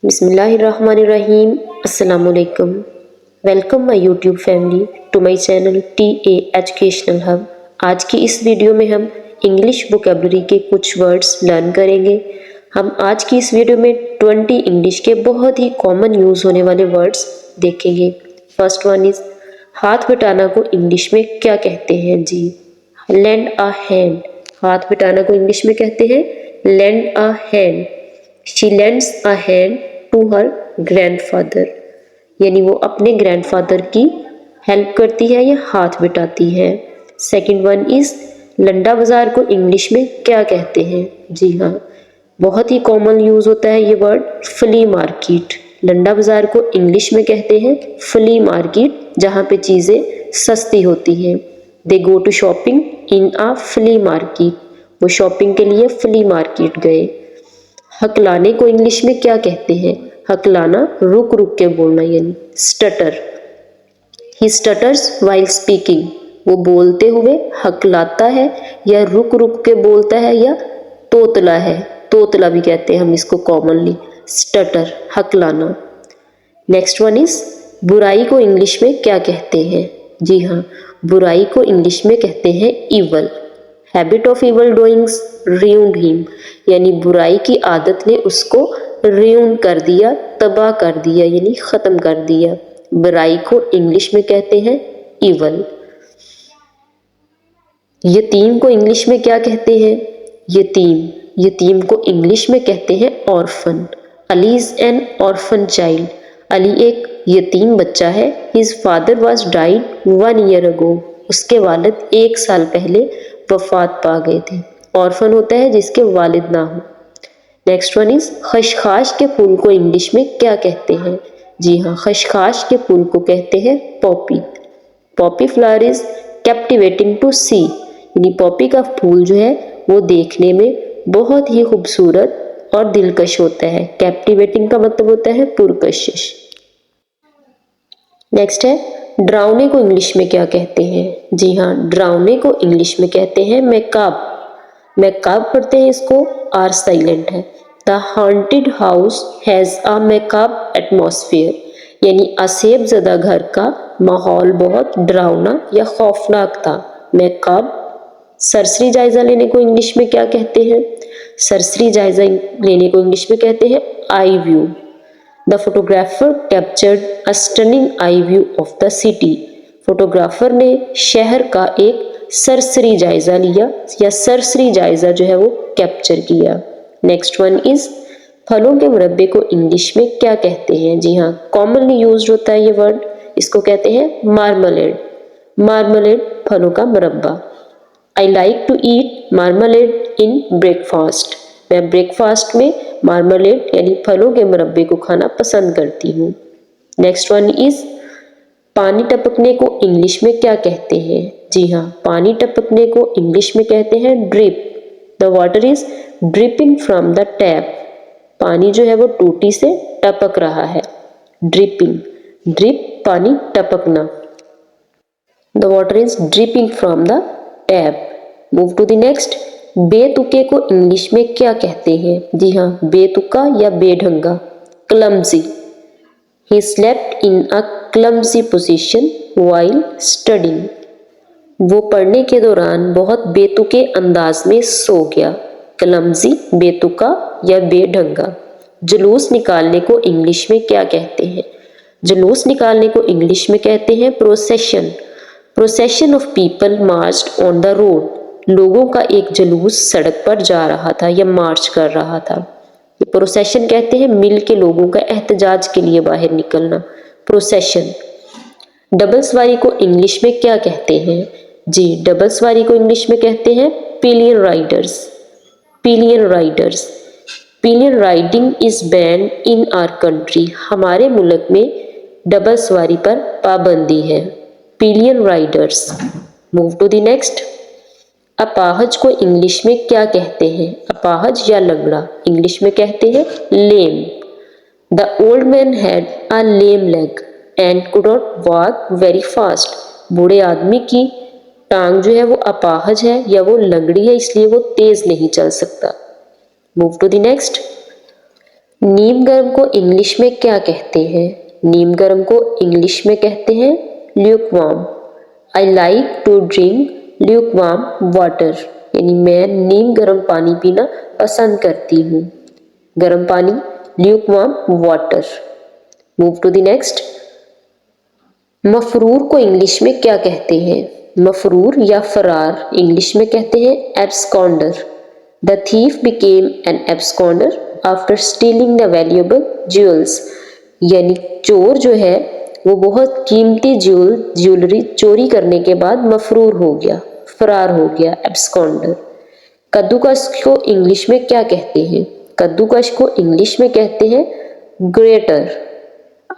बिस्मिल्लाहिर्रहमानिर्रहीम। अस्सलाम वालेकुम। Welcome my YouTube family to my channel TA educational hub. आज की इस वीडियो में हम इंग्लिश वोकेबलरी के कुछ वर्ड्स लर्न करेंगे। हम आज की इस वीडियो में 20 इंग्लिश के बहुत ही कॉमन यूज़ होने वाले वर्ड्स देखेंगे। फर्स्ट वन इज हाथ बटाना को इंग्लिश में क्या कहते हैं? जी, लेंड अ हैंड। हाथ बटाना को इंग्लिश में कहते हैं lend a hand. She lends a hand to her grandfather, यानी वो अपने ग्रैंडफादर की हेल्प करती है या हाथ बटाती है। सेकंड वन इज लंडा बाजार को इंग्लिश में क्या कहते हैं? जी हाँ, बहुत ही कॉमन यूज होता है ये वर्ड फ्ली मार्केट। लंडा बाजार को इंग्लिश में कहते हैं फ्ली मार्केट, जहाँ पे चीज़ें सस्ती होती हैं। They go to shopping in a flea market, वो शॉपिंग के लिए फ्ली मार्केट गए। हकलाने को इंग्लिश में क्या कहते हैं? हकलाना रुक रुक के बोलना, यानी स्टटर। ही स्टटर्स वाइल स्पीकिंग, वो बोलते हुए हकलाता है या रुक रुक के बोलता है या तोतला है। तोतला भी कहते हैं हम इसको कॉमनली। स्टटर, हकलाना। नेक्स्ट वन इज बुराई को इंग्लिश में क्या कहते हैं? जी हाँ, बुराई को इंग्लिश में कहते हैं evil. Habit of evil doings ruined him, यानी बुराई की आदत ने उसको ruin कर दिया, तबाह कर दिया, यानी खत्म कर दिया। बुराई को इंग्लिश में कहते हैं इवल। यतीम को इंग्लिश में क्या कहते हैं? यतीम को इंग्लिश में कहते हैं orphan. Ali is an orphan child, Ali एक यतीम बच्चा है। His father was died 1 year ago, उसके वालिद 1 साल पहले वफात पा गए थे। ऑर्फन होता है जिसके वालिद ना हो। नेक्स्ट वन इज खशखाश के फूल को इंग्लिश में क्या कहते हैं? जी हाँ, खशखाश के फूल को कहते हैं poppy. Poppy flower is captivating to see, यानी पॉपी का फूल जो है वो देखने में बहुत ही खूबसूरत और दिलकश होता है। कैप्टिवेटिंग का मतलब होता है पुरकशिश। नेक्स्ट है ड्राउने को इंग्लिश में क्या कहते हैं? जी हाँ, ड्राउने को इंग्लिश में कहते हैं मैकाब। मैकाब पढ़ते हैं इसको, आर साइलेंट है। The haunted house has a macabre atmosphere, यानी असेब ज़दा घर का माहौल बहुत डरावना या खौफनाक था। मैकाब। सरसरी जायजा लेने को इंग्लिश में क्या कहते हैं? सरसरी जायजा लेने को इंग्लिश में कहते हैं eye view. The photographer captured a stunning eye view of the city, photographer ने शहर का एक सरसरी जायजा लिया या सरसरी जायजा जो है वो कैप्चर किया। नेक्स्ट वन इज फलों के मुरब्बे को इंग्लिश में क्या कहते हैं? जी हाँ, कॉमनली यूज्ड होता है ये वर्ड, इसको कहते हैं मार्मलेड। मार्मलेड फलों का मुरब्बा। I like to eat marmalade in breakfast, मैं ब्रेकफास्ट में मार्मलेड यानी फलों के मुरब्बे को खाना पसंद करती हूँ। नेक्स्ट वन इज पानी टपकने को इंग्लिश में क्या कहते हैं? जी हाँ, पानी टपकने को इंग्लिश में कहते हैं drip. The water is dripping from the tap, पानी जो है वो टूटी से टपक रहा है। ड्रिपिंग, ड्रिप पानी टपकना। The water is dripping from the tap. Move to the next. बेतुके को इंग्लिश में क्या कहते हैं? जी हाँ, बेतुका या बेढंगा, clumsy. He slept in a clumsy position while studying, वो पढ़ने के दौरान बहुत बेतुके अंदाज में सो गया। क्लमजी, बेतुका या बेढंगा। जुलूस निकालने को इंग्लिश में क्या कहते हैं? जुलूस निकालने को इंग्लिश में कहते हैं procession. Procession of people marched on the road, लोगों का एक जुलूस सड़क पर जा रहा था या मार्च कर रहा था। ये प्रोसेशन कहते हैं मिल के लोगों का एहतजाज के लिए बाहर निकलना। प्रोसेशन। डबल सवारी को इंग्लिश में क्या कहते हैं? जी, डबल सवारी को इंग्लिश में कहते हैं pillion riders. Pillion riders. Pillion riding is banned in our country, हमारे मुल्क में डबल सवारी पर पाबंदी है। Pillion riders. Move to the next. अपाहज को इंग्लिश में क्या कहते हैं? अपाहज या लंगड़ा इंग्लिश में कहते हैं lame. The old man had a lame leg and could not walk very fast, बूढ़े आदमी की टांग जो है वो अपाहज है या वो लंगड़ी है, इसलिए वो तेज नहीं चल सकता। Move to the next. नीम गर्म को इंग्लिश में क्या कहते हैं? नीम गर्म को इंग्लिश में कहते हैं lukewarm. I like to drink lukewarm water, यानी मैं नीम गर्म पानी पीना पसंद करती हूँ। गर्म पानी lukewarm water. Move to the next. मफरूर को इंग्लिश में क्या कहते हैं? मफरूर या फरार इंग्लिश में कहते हैं absconder. The thief became an absconder after stealing the valuable jewels, यानी चोर जो है वो बहुत कीमती ज्वेलरी चोरी करने के बाद मफरूर हो गया, फरार हो गया, एब्सकॉन्डर। कद्दूकस को इंग्लिश में क्या कहते हैं? कद्दूकस को इंग्लिश में कहते हैं grater.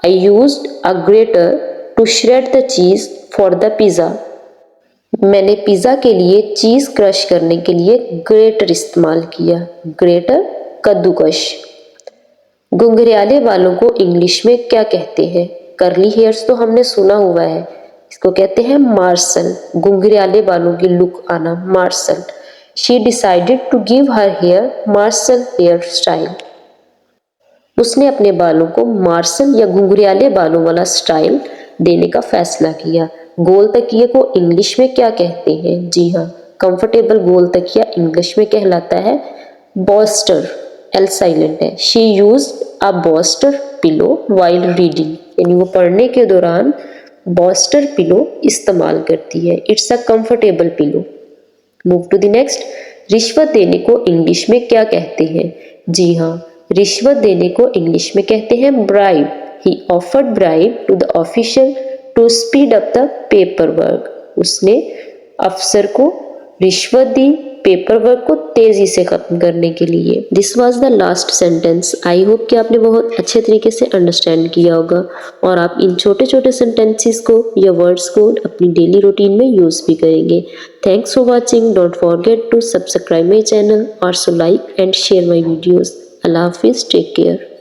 I used a grater to shred the cheese for the pizza. मैंने पिज़्ज़ा के लिए चीज़ क्रश करने के लिए ग्रेटर इस्तेमाल किया। ग्रेटर कद्दूकस। घुंघराले बालों को इंग्लिश में क्या कहते हैं? कर्ली हेयर्स तो हमने सुना हुआ है, इसको कहते हैं मार्शल। घुंघराले बालों की लुक आना, marcel. She decided to give her hair marcel hairstyle. उसने अपने बालों को मार्शल या घुंघराले बालों वाला स्टाइल देने का फैसला किया। गोल तकिए को इंग्लिश में क्या कहते हैं? जी हाँ, कंफर्टेबल गोल तकिया इंग्लिश में कहलाता है बॉस्टर। एल साइलेंट है। She used a bolster pillow while reading, यानी वो पढ़ने के दौरान बॉस्टर पिलो इस्तेमाल करती है। It's a comfortable pillow. Move to the next. रिश्वत देने को इंग्लिश में क्या कहते हैं? जी हाँ, रिश्वत देने को इंग्लिश में कहते हैं bribe. He offered bribe to the official to speed up the paperwork. उसने अफसर को रिश्वत दी पेपर वर्क को तेजी से खत्म करने के लिए। This was the last sentence. I hope कि आपने बहुत अच्छे तरीके से अंडरस्टैंड किया होगा और आप इन छोटे छोटे सेंटेंसेस को या वर्ड्स को अपनी डेली रूटीन में यूज भी करेंगे। Thanks for watching. Don't forget to subscribe my channel, also like and share my videos. अल्लाह हाफिज, टेक केयर।